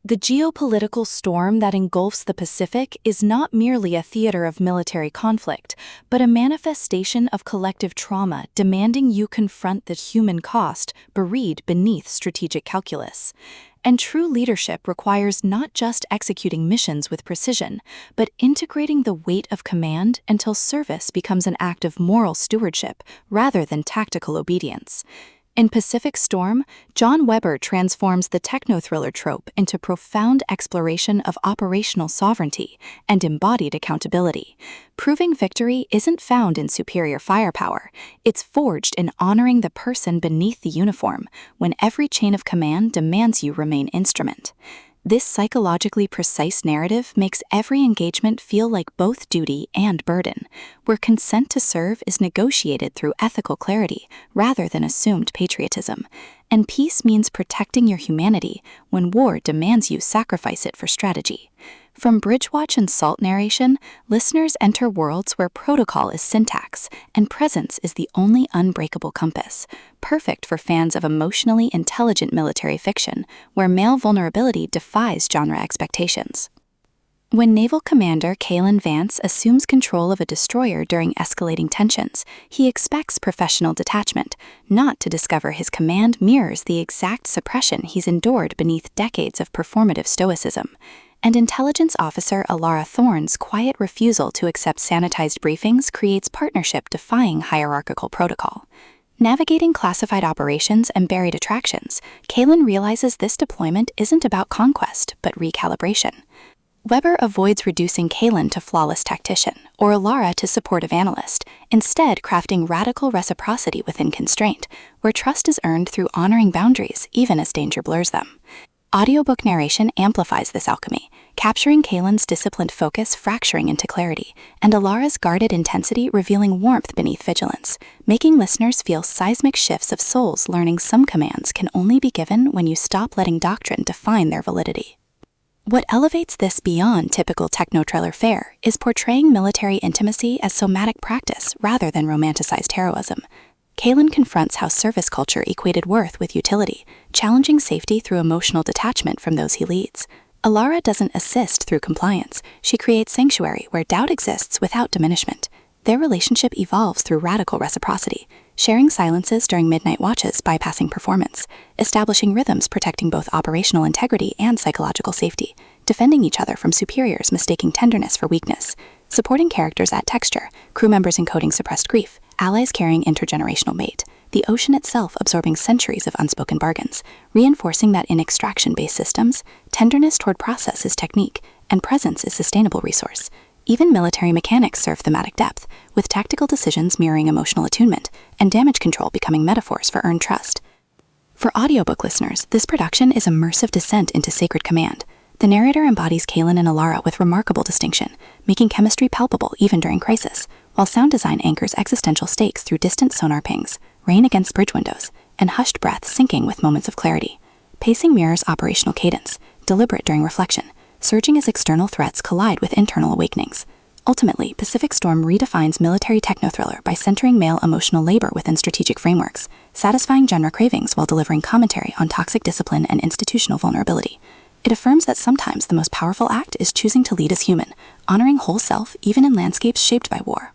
The geopolitical storm that engulfs the Pacific is not merely a theater of military conflict, but a manifestation of collective trauma demanding you confront the human cost buried beneath strategic calculus. And true leadership requires not just executing missions with precision, but integrating the weight of command until service becomes an act of moral stewardship rather than tactical obedience. In Pacific Storm, John Weber transforms the technothriller trope into profound exploration of operational sovereignty and embodied accountability. Proving victory isn't found in superior firepower, it's forged in honoring the person beneath the uniform, when every chain of command demands you remain instrument. This psychologically precise narrative makes every engagement feel like both duty and burden, where consent to serve is negotiated through ethical clarity rather than assumed patriotism, and peace means protecting your humanity when war demands you sacrifice it for strategy. From Bridgewatch and Salt narration, listeners enter worlds where protocol is syntax and presence is the only unbreakable compass, perfect for fans of emotionally intelligent military fiction, where male vulnerability defies genre expectations. When Naval Commander Kalen Vance assumes control of a destroyer during escalating tensions, he expects professional detachment, not to discover his command mirrors the exact suppression he's endured beneath decades of performative stoicism. And Intelligence Officer Alara Thorne's quiet refusal to accept sanitized briefings creates partnership defying hierarchical protocol. Navigating classified operations and buried attractions, Kalen realizes this deployment isn't about conquest, but recalibration. Weber avoids reducing Kalen to flawless tactician or Alara to supportive analyst, instead crafting radical reciprocity within constraint, where trust is earned through honoring boundaries even as danger blurs them. Audiobook narration amplifies this alchemy, capturing Kalen's disciplined focus fracturing into clarity, and Alara's guarded intensity revealing warmth beneath vigilance, making listeners feel seismic shifts of souls learning some commands can only be given when you stop letting doctrine define their validity. What elevates this beyond typical technothriller fare is portraying military intimacy as somatic practice rather than romanticized heroism. Kalen confronts how service culture equated worth with utility, challenging safety through emotional detachment from those he leads. Alara doesn't assist through compliance. She creates sanctuary where doubt exists without diminishment. Their relationship evolves through radical reciprocity, sharing silences during midnight watches bypassing performance, establishing rhythms protecting both operational integrity and psychological safety, defending each other from superiors mistaking tenderness for weakness, supporting characters at texture, crew members encoding suppressed grief, allies carrying intergenerational weight, the ocean itself absorbing centuries of unspoken bargains, reinforcing that in extraction-based systems, tenderness toward process is technique, and presence is sustainable resource. Even military mechanics serve thematic depth, with tactical decisions mirroring emotional attunement, and damage control becoming metaphors for earned trust. For audiobook listeners, this production is immersive descent into sacred command. The narrator embodies Kalen and Alara with remarkable distinction, making chemistry palpable even during crisis, while sound design anchors existential stakes through distant sonar pings, rain against bridge windows, and hushed breath syncing with moments of clarity. Pacing mirrors operational cadence, deliberate during reflection, surging as external threats collide with internal awakenings. Ultimately, Pacific Storm redefines military technothriller by centering male emotional labor within strategic frameworks, satisfying genre cravings while delivering commentary on toxic discipline and institutional vulnerability. It affirms that sometimes the most powerful act is choosing to lead as human, honoring whole self even in landscapes shaped by war.